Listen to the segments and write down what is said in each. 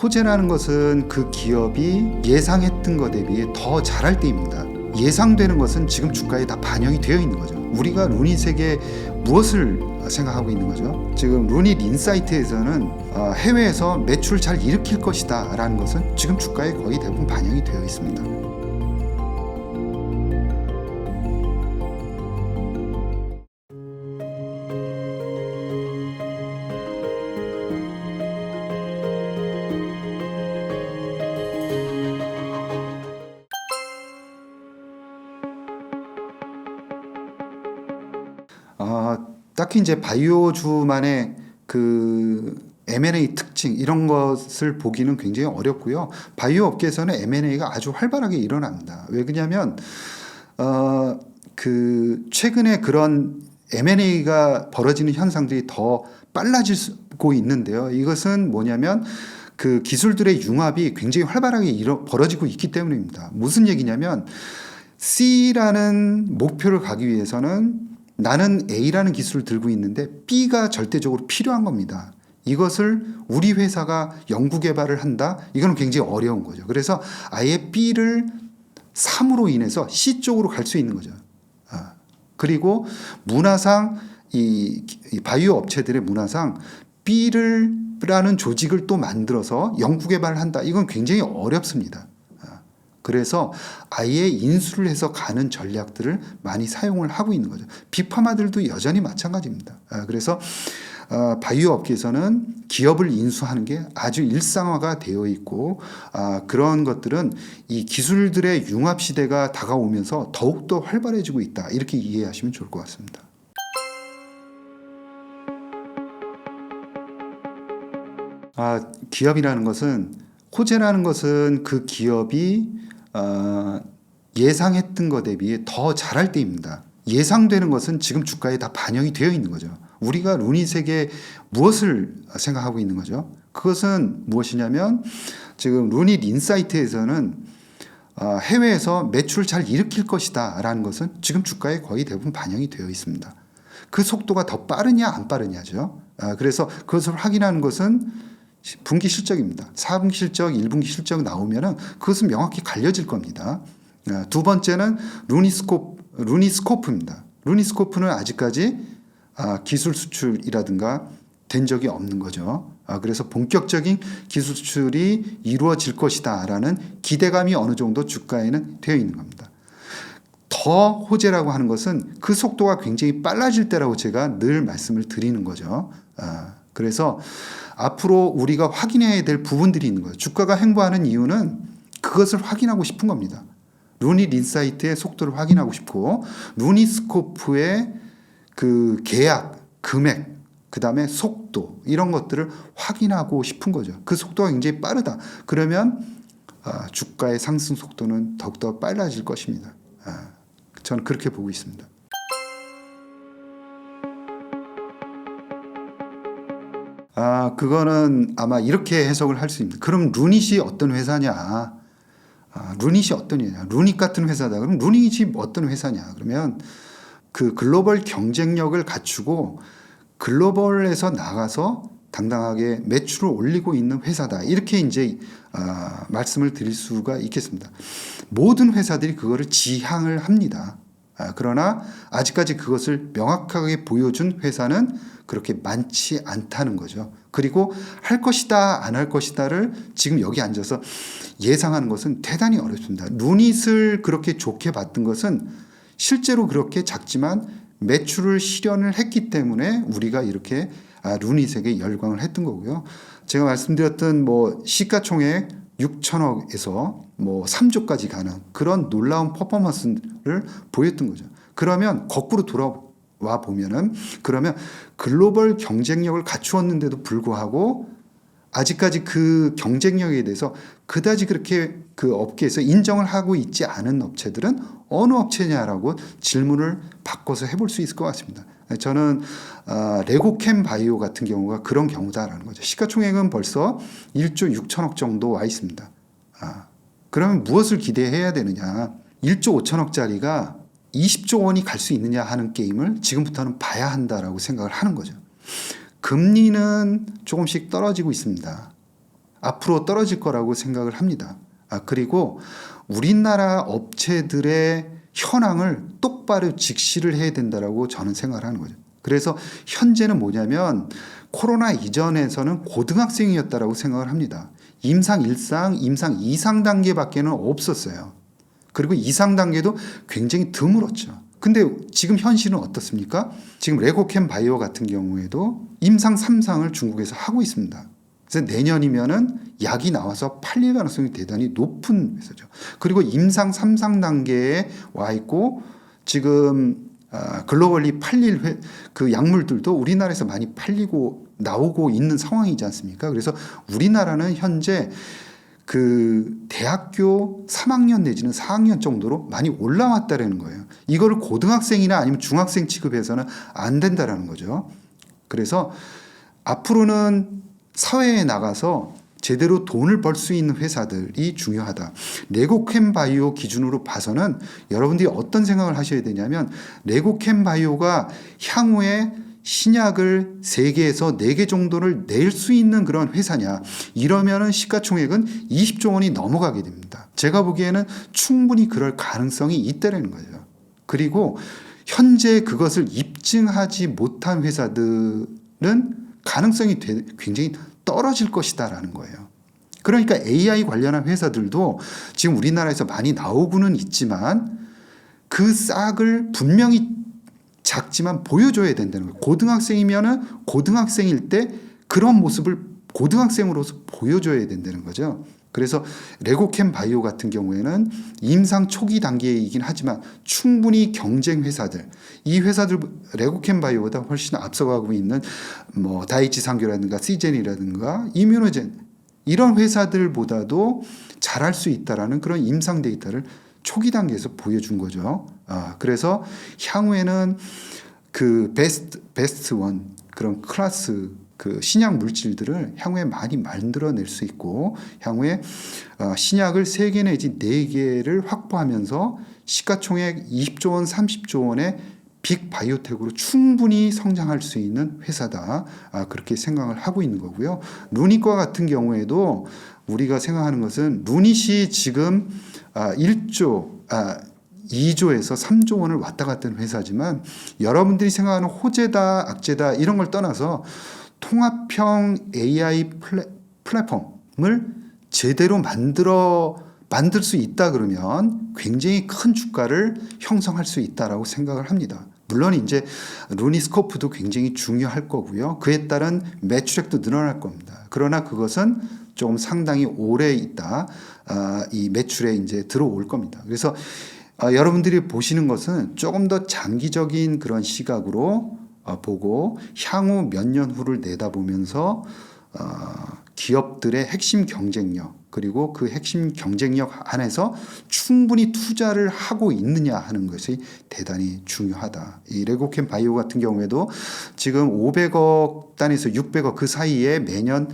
호재라는 것은 그 기업이 예상했던 것 대비 더 잘할 때입니다. 예상되는 것은 지금 주가에 다 반영이 되어 있는 거죠. 우리가 루닛에게 무엇을 생각하고 있는 거죠? 지금 루닛 인사이트에서는 해외에서 매출 잘 일으킬 것이다 라는 것은 지금 주가에 거의 대부분 반영이 되어 있습니다. 딱히 이제 바이오주만의 그 M&A 특징 이런 것을 보기는 굉장히 어렵고요. 바이오 업계에서는 M&A가 아주 활발하게 일어납니다. 왜 그러냐면 그 최근에 그런 M&A가 벌어지는 현상들이 더 빨라지고 있는데요. 이것은 뭐냐면 그 기술들의 융합이 굉장히 활발하게 벌어지고 있기 때문입니다. 무슨 얘기냐면 C라는 목표를 가기 위해서는 나는 A라는 기술을 들고 있는데 B가 절대적으로 필요한 겁니다. 이것을 우리 회사가 연구 개발을 한다? 이건 굉장히 어려운 거죠. 그래서 아예 B를 3으로 인해서 C 쪽으로 갈 수 있는 거죠. 그리고 문화상 이 바이오 업체들의 문화상 B라는 조직을 또 만들어서 연구 개발을 한다. 이건 굉장히 어렵습니다. 그래서 아예 인수를 해서 가는 전략들을 많이 사용을 하고 있는 거죠. 빅파마들도 여전히 마찬가지입니다. 그래서 바이오 업계에서는 기업을 인수하는 게 아주 일상화가 되어 있고 그런 것들은 이 기술들의 융합 시대가 다가오면서 더욱더 활발해지고 있다. 이렇게 이해하시면 좋을 것 같습니다. 기업이라는 것은 호재라는 것은 그 기업이 예상했던 것 대비 더 잘할 때입니다. 예상되는 것은 지금 주가에 다 반영이 되어 있는 거죠. 우리가 루닛에게 무엇을 생각하고 있는 거죠? 그것은 무엇이냐면 지금 루닛 인사이트에서는 해외에서 매출 잘 일으킬 것이다 라는 것은 지금 주가에 거의 대부분 반영이 되어 있습니다. 그 속도가 더 빠르냐 안 빠르냐죠. 그래서 그것을 확인하는 것은 분기 실적입니다. 4분기 실적, 1분기 실적 나오면은 그것은 명확히 갈려질 겁니다. 두 번째는 루니스코프입니다. 루니스코프는 아직까지 기술 수출이라든가 된 적이 없는 거죠. 그래서 본격적인 기술 수출이 이루어질 것이다라는 기대감이 어느 정도 주가에는 되어 있는 겁니다. 더 호재라고 하는 것은 그 속도가 굉장히 빨라질 때라고 제가 늘 말씀을 드리는 거죠. 그래서 앞으로 우리가 확인해야 될 부분들이 있는 거예요. 주가가 횡보하는 이유는 그것을 확인하고 싶은 겁니다. 루닛 인사이트의 속도를 확인하고 싶고 루니스코프의 그 계약, 금액, 그 다음에 속도 이런 것들을 확인하고 싶은 거죠. 그 속도가 굉장히 빠르다. 그러면 주가의 상승 속도는 더욱더 빨라질 것입니다. 저는 그렇게 보고 있습니다. 그거는 아마 이렇게 해석을 할 수 있습니다. 그럼 루닛이 어떤 회사냐? 루닛이 어떤 회사냐? 루닛 같은 회사다. 그럼 루닛이 어떤 회사냐? 그러면 그 글로벌 경쟁력을 갖추고 글로벌에서 나가서 당당하게 매출을 올리고 있는 회사다. 이렇게 이제 말씀을 드릴 수가 있겠습니다. 모든 회사들이 그거를 지향을 합니다. 그러나 아직까지 그것을 명확하게 보여준 회사는 그렇게 많지 않다는 거죠. 그리고 할 것이다, 안 할 것이다를 지금 여기 앉아서 예상하는 것은 대단히 어렵습니다. 루닛을 그렇게 좋게 봤던 것은 실제로 그렇게 작지만 매출을 실현을 했기 때문에 우리가 이렇게 루닛에게 열광을 했던 거고요. 제가 말씀드렸던 뭐 시가총액 6천억에서 뭐 3조까지 가는 그런 놀라운 퍼포먼스를 보였던 거죠. 그러면 거꾸로 돌아와 보면은 그러면 글로벌 경쟁력을 갖추었는데도 불구하고 아직까지 그 경쟁력에 대해서 그다지 그렇게 그 업계에서 인정을 하고 있지 않은 업체들은 어느 업체냐라고 질문을 바꿔서 해볼 수 있을 것 같습니다. 저는 레고캠 바이오 같은 경우가 그런 경우다라는 거죠. 시가총액은 벌써 1조 6천억 정도 와 있습니다. 그러면 무엇을 기대해야 되느냐? 1조 5천억짜리가 20조 원이 갈 수 있느냐 하는 게임을 지금부터는 봐야 한다라고 생각을 하는 거죠. 금리는 조금씩 떨어지고 있습니다. 앞으로 떨어질 거라고 생각을 합니다. 그리고 우리나라 업체들의 현황을 똑바로 직시를 해야 된다라고 저는 생각을 하는 거죠. 그래서 현재는 뭐냐면 코로나 이전에서는 고등학생이었다라고 생각을 합니다. 임상 1상, 임상 2상 단계밖에는 없었어요. 그리고 2상 단계도 굉장히 드물었죠. 근데 지금 현실은 어떻습니까? 지금 레고캠 바이오 같은 경우에도 임상 3상을 중국에서 하고 있습니다. 그래서 내년이면은 약이 나와서 팔릴 가능성이 대단히 높은 회사죠. 그리고 임상 3상 단계에 와 있고 지금 글로벌리 팔릴 그 약물들도 우리나라에서 많이 팔리고 나오고 있는 상황이지 않습니까? 그래서 우리나라는 현재 그 대학교 3학년 내지는 4학년 정도로 많이 올라왔다라는 거예요. 이거를 고등학생이나 아니면 중학생 취급해서는 안 된다라는 거죠. 그래서 앞으로는 사회에 나가서 제대로 돈을 벌 수 있는 회사들이 중요하다. 레고캠 바이오 기준으로 봐서는 여러분들이 어떤 생각을 하셔야 되냐면 레고캠 바이오가 향후에 신약을 3개에서 4개 정도를 낼 수 있는 그런 회사냐. 이러면은 시가총액은 20조 원이 넘어가게 됩니다. 제가 보기에는 충분히 그럴 가능성이 있다는 거죠. 그리고 현재 그것을 입증하지 못한 회사들은 가능성이 굉장히 떨어질 것이다라는 거예요. 그러니까 AI 관련한 회사들도 지금 우리나라에서 많이 나오고는 있지만 그 싹을 분명히 작지만 보여줘야 된다는 거예요. 고등학생이면은 고등학생일 때 그런 모습을 고등학생으로서 보여줘야 된다는 거죠. 그래서 레고캠 바이오 같은 경우에는 임상 초기 단계이긴 하지만 충분히 경쟁 회사들, 이 회사들 레고캠 바이오보다 훨씬 앞서가고 있는 뭐 다이치 상교라든가 시젠이라든가 이뮤노젠 이런 회사들보다도 잘할 수 있다라는 그런 임상 데이터를 초기 단계에서 보여준 거죠. 그래서 향후에는 그 베스트 원 그런 클래스 그 신약 물질들을 향후에 많이 만들어낼 수 있고 향후에 신약을 3개 내지 4개를 확보하면서 시가총액 20조 원, 30조 원의 빅 바이오텍으로 충분히 성장할 수 있는 회사다. 그렇게 생각을 하고 있는 거고요. 루닛과 같은 경우에도 우리가 생각하는 것은 루닛이 지금 2조에서 3조 원을 왔다 갔다 하는 회사지만 여러분들이 생각하는 호재다, 악재다 이런 걸 떠나서 통합형 AI 플랫폼을 제대로 만들 수 있다 그러면 굉장히 큰 주가를 형성할 수 있다라고 생각을 합니다. 물론 이제 루니스코프도 굉장히 중요할 거고요. 그에 따른 매출액도 늘어날 겁니다. 그러나 그것은 조금 상당히 오래 있다 이 매출에 이제 들어올 겁니다. 그래서 여러분들이 보시는 것은 조금 더 장기적인 그런 시각으로 보고 향후 몇 년 후를 내다보면서 기업들의 핵심 경쟁력 그리고 그 핵심 경쟁력 안에서 충분히 투자를 하고 있느냐 하는 것이 대단히 중요하다. 이 레고캠 바이오 같은 경우에도 지금 500억 단에서 600억 그 사이에 매년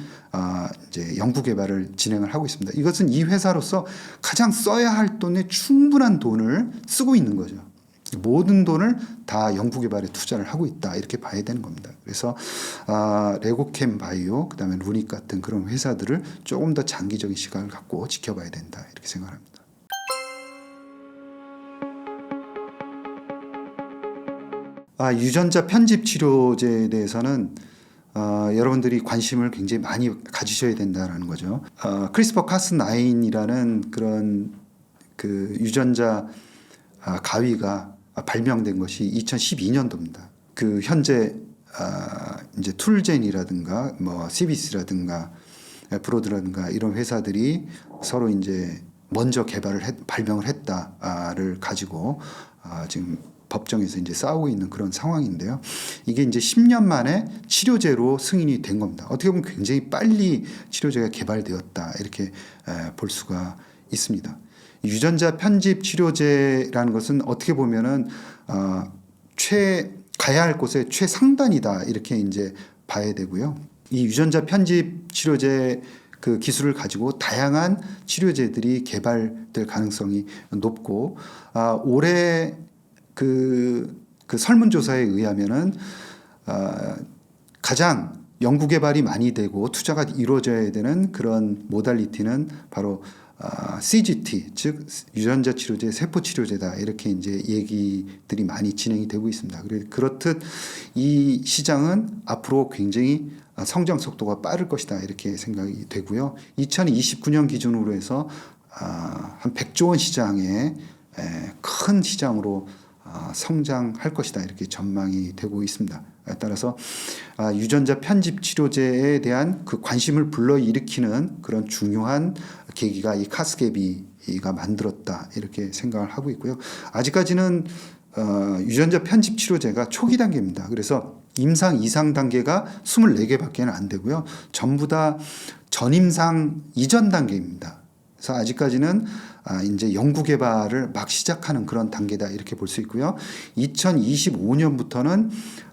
이제 연구 개발을 진행을 하고 있습니다. 이것은 이 회사로서 가장 써야 할 돈에 충분한 돈을 쓰고 있는 거죠. 모든 돈을 다 연구 개발에 투자를 하고 있다 이렇게 봐야 되는 겁니다. 그래서 레고캠 바이오 그다음에 루닛 같은 그런 회사들을 조금 더 장기적인 시각을 갖고 지켜봐야 된다 이렇게 생각합니다. 유전자 편집 치료제에 대해서는 여러분들이 관심을 굉장히 많이 가지셔야 된다는 거죠. 크리스퍼 카스9이라는 그런 그 유전자 가위가 발명된 것이 2012년도입니다. 그 현재 이제 툴젠이라든가 뭐 시비스라든가 브로드라든가 이런 회사들이 서로 이제 먼저 발명을 했다를 가지고 지금 법정에서 이제 싸우고 있는 그런 상황인데요. 이게 이제 10년 만에 치료제로 승인이 된 겁니다. 어떻게 보면 굉장히 빨리 치료제가 개발되었다 이렇게 볼 수가 있습니다. 유전자 편집 치료제라는 것은 어떻게 보면은 가야 할 곳의 최상단이다 이렇게 이제 봐야 되고요. 이 유전자 편집 치료제 그 기술을 가지고 다양한 치료제들이 개발될 가능성이 높고 올해 그 설문조사에 의하면은 가장 연구 개발이 많이 되고 투자가 이루어져야 되는 그런 모달리티는 바로 CGT, 즉 유전자 치료제, 세포 치료제다, 이렇게 이제 얘기들이 많이 진행이 되고 있습니다. 그렇듯 이 시장은 앞으로 굉장히 성장 속도가 빠를 것이다, 이렇게 생각이 되고요. 2029년 기준으로 해서 한 100조 원 시장에 큰 시장으로 성장할 것이다, 이렇게 전망이 되고 있습니다. 따라서 유전자 편집 치료제에 대한 그 관심을 불러일으키는 그런 중요한 계기가 이 카스게비가 만들었다, 이렇게 생각을 하고 있고요. 아직까지는 유전자 편집 치료제가 초기 단계입니다. 그래서 임상 이상 단계가 24개밖에 안 되고요. 전부 다 전임상 이전 단계입니다. 그래서 아직까지는 이제 연구 개발을 막 시작하는 그런 단계다, 이렇게 볼 수 있고요. 2025년부터는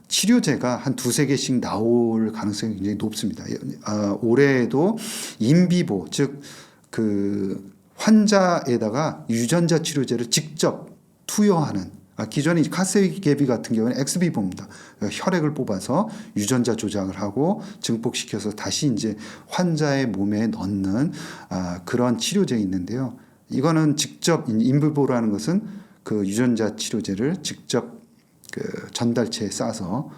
치료제가 한 2-3개씩 나올 가능성이 굉장히 높습니다. 올해에도 인비보, 즉 그 환자에다가 유전자 치료제를 직접 투여하는, 기존의 카스게비 같은 경우는 엑스비보입니다. 혈액을 뽑아서 유전자 조작을 하고 증폭시켜서 다시 이제 환자의 몸에 넣는 그런 치료제가 있는데요. 이거는 직접 인비보라는 것은 그 유전자 치료제를 직접 그 전달체에 싸서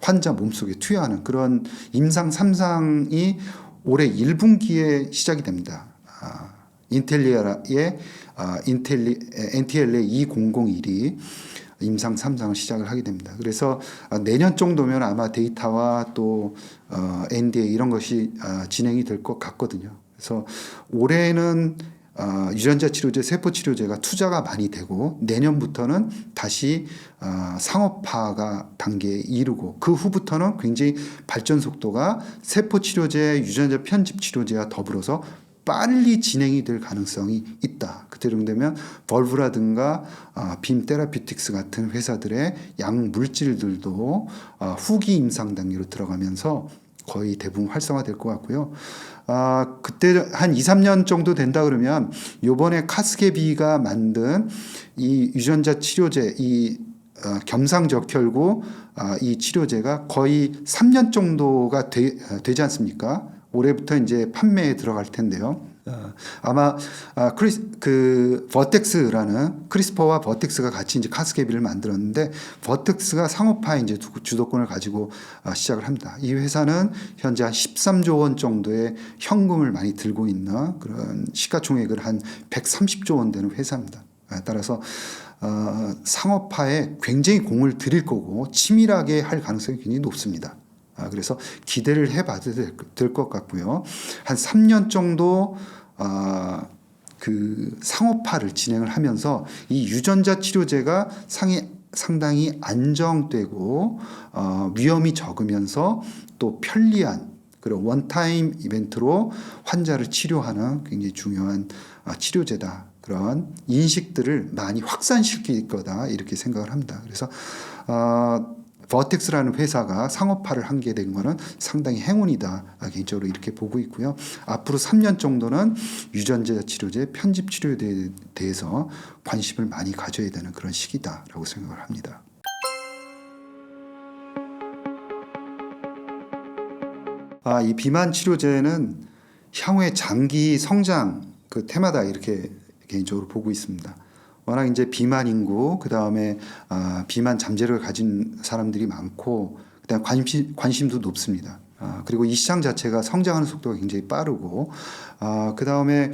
환자 몸속에 투여하는 그런 임상 3상이 올해 1분기에 시작이 됩니다. 인텔리아의 NTLA 2001이 임상 3상을 시작을 하게 됩니다. 그래서 내년 정도면 아마 데이터와 또 NDA 이런 것이 진행이 될 것 같거든요. 그래서 올해는 유전자 치료제, 세포 치료제가 투자가 많이 되고 내년부터는 다시 상업화가 단계에 이르고 그 후부터는 굉장히 발전 속도가 세포 치료제, 유전자 편집 치료제와 더불어서 빨리 진행이 될 가능성이 있다. 그때 정도 되면 벌브라든가 빔 테라피틱스 같은 회사들의 약 물질들도 후기 임상 단계로 들어가면서 거의 대부분 활성화될 것 같고요. 그때 한 2-3년 정도 된다 그러면 요번에 카스게비가 만든 이 유전자 치료제, 이 겸상적혈구 이 치료제가 거의 3년 정도가 되지 않습니까? 올해부터 이제 판매에 들어갈 텐데요. 아마 그 버텍스라는 크리스퍼와 버텍스가 같이 이제 카스게비를 만들었는데 버텍스가 상업화에 이제 주도권을 가지고 시작을 합니다. 이 회사는 현재 한 13조 원 정도의 현금을 많이 들고 있는 그런 시가총액을 한 130조 원 되는 회사입니다. 따라서 상업화에 굉장히 공을 들일 거고 치밀하게 할 가능성이 굉장히 높습니다. 그래서 기대를 해봐도 될 것 같고요. 한 3년 정도 그 상업화를 진행을 하면서 이 유전자 치료제가 상당히 안정되고 위험이 적으면서 또 편리한 그런 원타임 이벤트로 환자를 치료하는 굉장히 중요한 치료제다. 그런 인식들을 많이 확산시킬 거다, 이렇게 생각을 합니다. 그래서 버텍스라는 회사가 상업화를 한 게 된 거는 상당히 행운이다, 개인적으로 이렇게 보고 있고요. 앞으로 3년 정도는 유전자 치료제, 편집 치료에 대해서 관심을 많이 가져야 되는 그런 시기다라고 생각을 합니다. 이 비만 치료제는 향후의 장기 성장 그 테마다, 이렇게 개인적으로 보고 있습니다. 워낙 이제 비만 인구, 그 다음에 비만 잠재력을 가진 사람들이 많고, 그다음 관심도 높습니다. 그리고 이 시장 자체가 성장하는 속도가 굉장히 빠르고, 그 다음에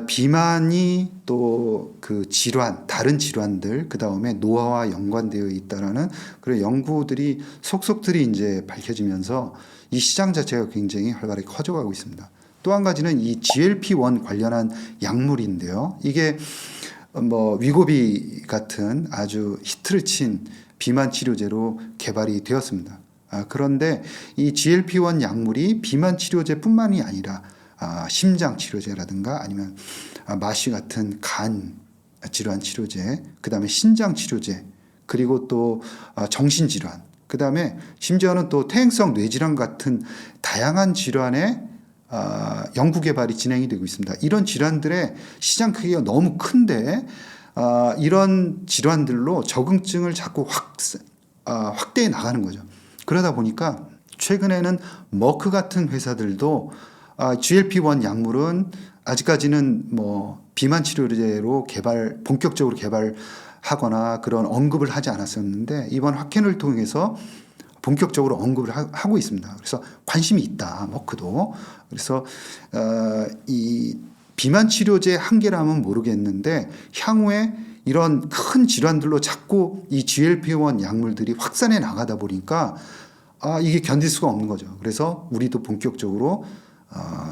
비만이 또 그 질환, 다른 질환들, 그 다음에 노화와 연관되어 있다라는 그런 연구들이 속속들이 이제 밝혀지면서 이 시장 자체가 굉장히 활발하게 커져가고 있습니다. 또 한 가지는 이 GLP-1 관련한 약물인데요. 이게 위고비 같은 아주 히트를 친 비만 치료제로 개발이 되었습니다. 그런데 이 GLP-1 약물이 비만 치료제뿐만이 아니라 심장 치료제라든가 아니면 마취 같은 간 질환 치료제, 그 다음에 신장 치료제, 그리고 또 정신질환, 그 다음에 심지어는 또 퇴행성 뇌질환 같은 다양한 질환의 연구 개발이 진행이 되고 있습니다. 이런 질환들의 시장 크기가 너무 큰데 이런 질환들로 적응증을 자꾸 확대해 나가는 거죠. 그러다 보니까 최근에는 머크 같은 회사들도 GLP-1 약물은 아직까지는 뭐 비만 치료제로 본격적으로 개발하거나 그런 언급을 하지 않았었는데 이번 학회를 통해서 본격적으로 언급을 하고 있습니다. 그래서 관심이 있다, 머크도. 그래서 이 비만 치료제 한계라면 모르겠는데 향후에 이런 큰 질환들로 자꾸 이 GLP-1 약물들이 확산해 나가다 보니까 이게 견딜 수가 없는 거죠. 그래서 우리도 본격적으로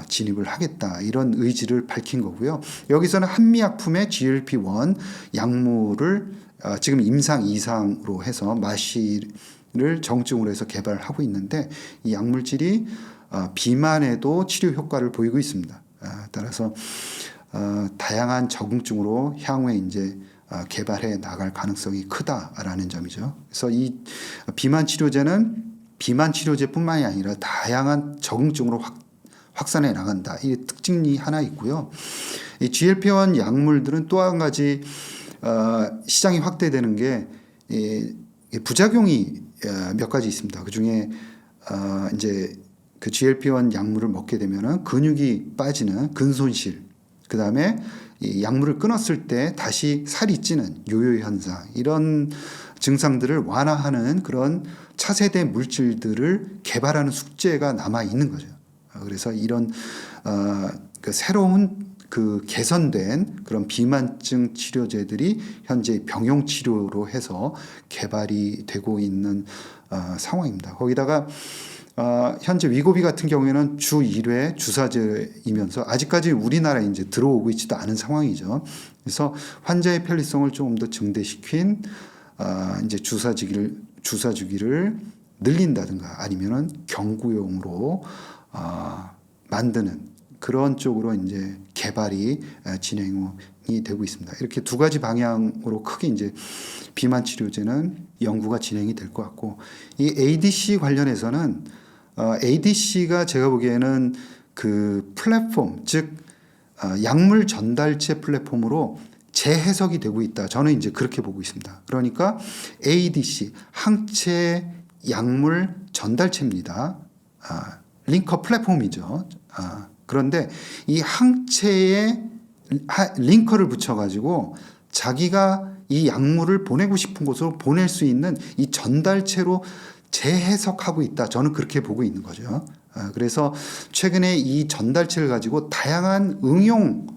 진입을 하겠다 이런 의지를 밝힌 거고요. 여기서는 한미약품의 GLP-1 약물을 지금 임상 2상으로 해서 마시를 정증으로 해서 개발하고 있는데 이 약물질이 비만에도 치료 효과를 보이고 있습니다. 따라서 다양한 적응증으로 향후에 이제 개발해 나갈 가능성이 크다라는 점이죠. 그래서 이 비만 치료제는 비만 치료제뿐만이 아니라 다양한 적응증으로 확산해 나간다. 이 특징이 하나 있고요. 이 GLP-1 약물들은 또 한 가지 시장이 확대되는 게 부작용이 몇 가지 있습니다. 그 중에 이제 그 GLP-1 약물을 먹게 되면은 근육이 빠지는 근손실, 그 다음에 이 약물을 끊었을 때 다시 살이 찌는 요요 현상, 이런 증상들을 완화하는 그런 차세대 물질들을 개발하는 숙제가 남아 있는 거죠. 그래서 이런 그 새로운 그 개선된 그런 비만증 치료제들이 현재 병용 치료로 해서 개발이 되고 있는 상황입니다. 거기다가 현재 위고비 같은 경우에는 주 1회 주사제이면서 아직까지 우리나라에 이제 들어오고 있지도 않은 상황이죠. 그래서 환자의 편리성을 조금 더 증대시킨 이제 주사 주기를 늘린다든가 아니면은 경구용으로 만드는 그런 쪽으로 이제 개발이 진행이 되고 있습니다. 이렇게 두 가지 방향으로 크게 이제 비만 치료제는 연구가 진행이 될 것 같고, 이 ADC 관련해서는 ADC가 제가 보기에는 그 플랫폼, 즉 약물 전달체 플랫폼으로 재해석이 되고 있다. 저는 이제 그렇게 보고 있습니다. 그러니까 ADC, 항체 약물 전달체입니다. 링커 플랫폼이죠. 그런데 이 항체에 링커를 붙여가지고 자기가 이 약물을 보내고 싶은 곳으로 보낼 수 있는 이 전달체로 재해석하고 있다. 저는 그렇게 보고 있는 거죠. 그래서 최근에 이 전달체를 가지고 다양한 응용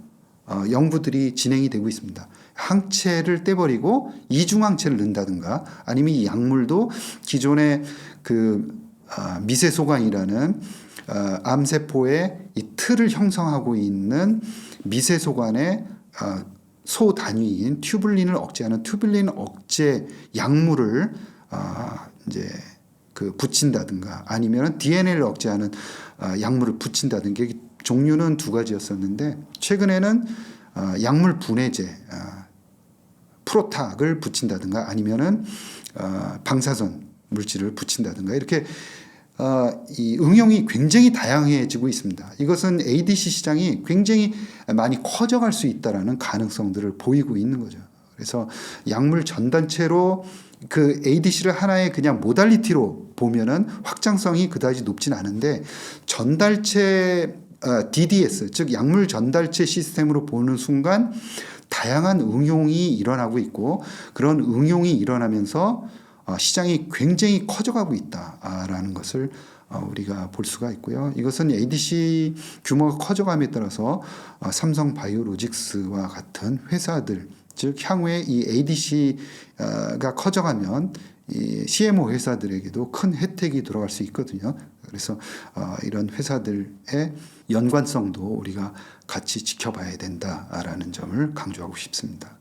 연구들이 진행이 되고 있습니다. 항체를 떼버리고 이중항체를 넣는다든가 아니면 이 약물도 기존의 그 미세소관이라는 암세포의 이 틀을 형성하고 있는 미세소관의 소 단위인 튜뷸린을 억제하는 튜뷸린 억제 약물을 이제 그 붙인다든가 아니면 DNA를 억제하는 약물을 붙인다든가 종류는 두 가지였었는데 최근에는 약물 분해제 프로탁을 붙인다든가 아니면은 방사선 물질을 붙인다든가 이렇게 이 응용이 굉장히 다양해지고 있습니다. 이것은 ADC 시장이 굉장히 많이 커져갈 수 있다라는 가능성들을 보이고 있는 거죠. 그래서 약물 전단체로 그 ADC를 하나의 그냥 모달리티로 보면은 확장성이 그다지 높진 않은데 전달체 DDS 즉 약물 전달체 시스템으로 보는 순간 다양한 응용이 일어나고 있고 그런 응용이 일어나면서 시장이 굉장히 커져가고 있다라는 것을 우리가 볼 수가 있고요. 이것은 ADC 규모가 커져감에 따라서 삼성바이오로직스와 같은 회사들 즉 향후에 이 ADC가 커져가면 이 CMO 회사들에게도 큰 혜택이 들어갈 수 있거든요. 그래서 이런 회사들의 연관성도 우리가 같이 지켜봐야 된다라는 점을 강조하고 싶습니다.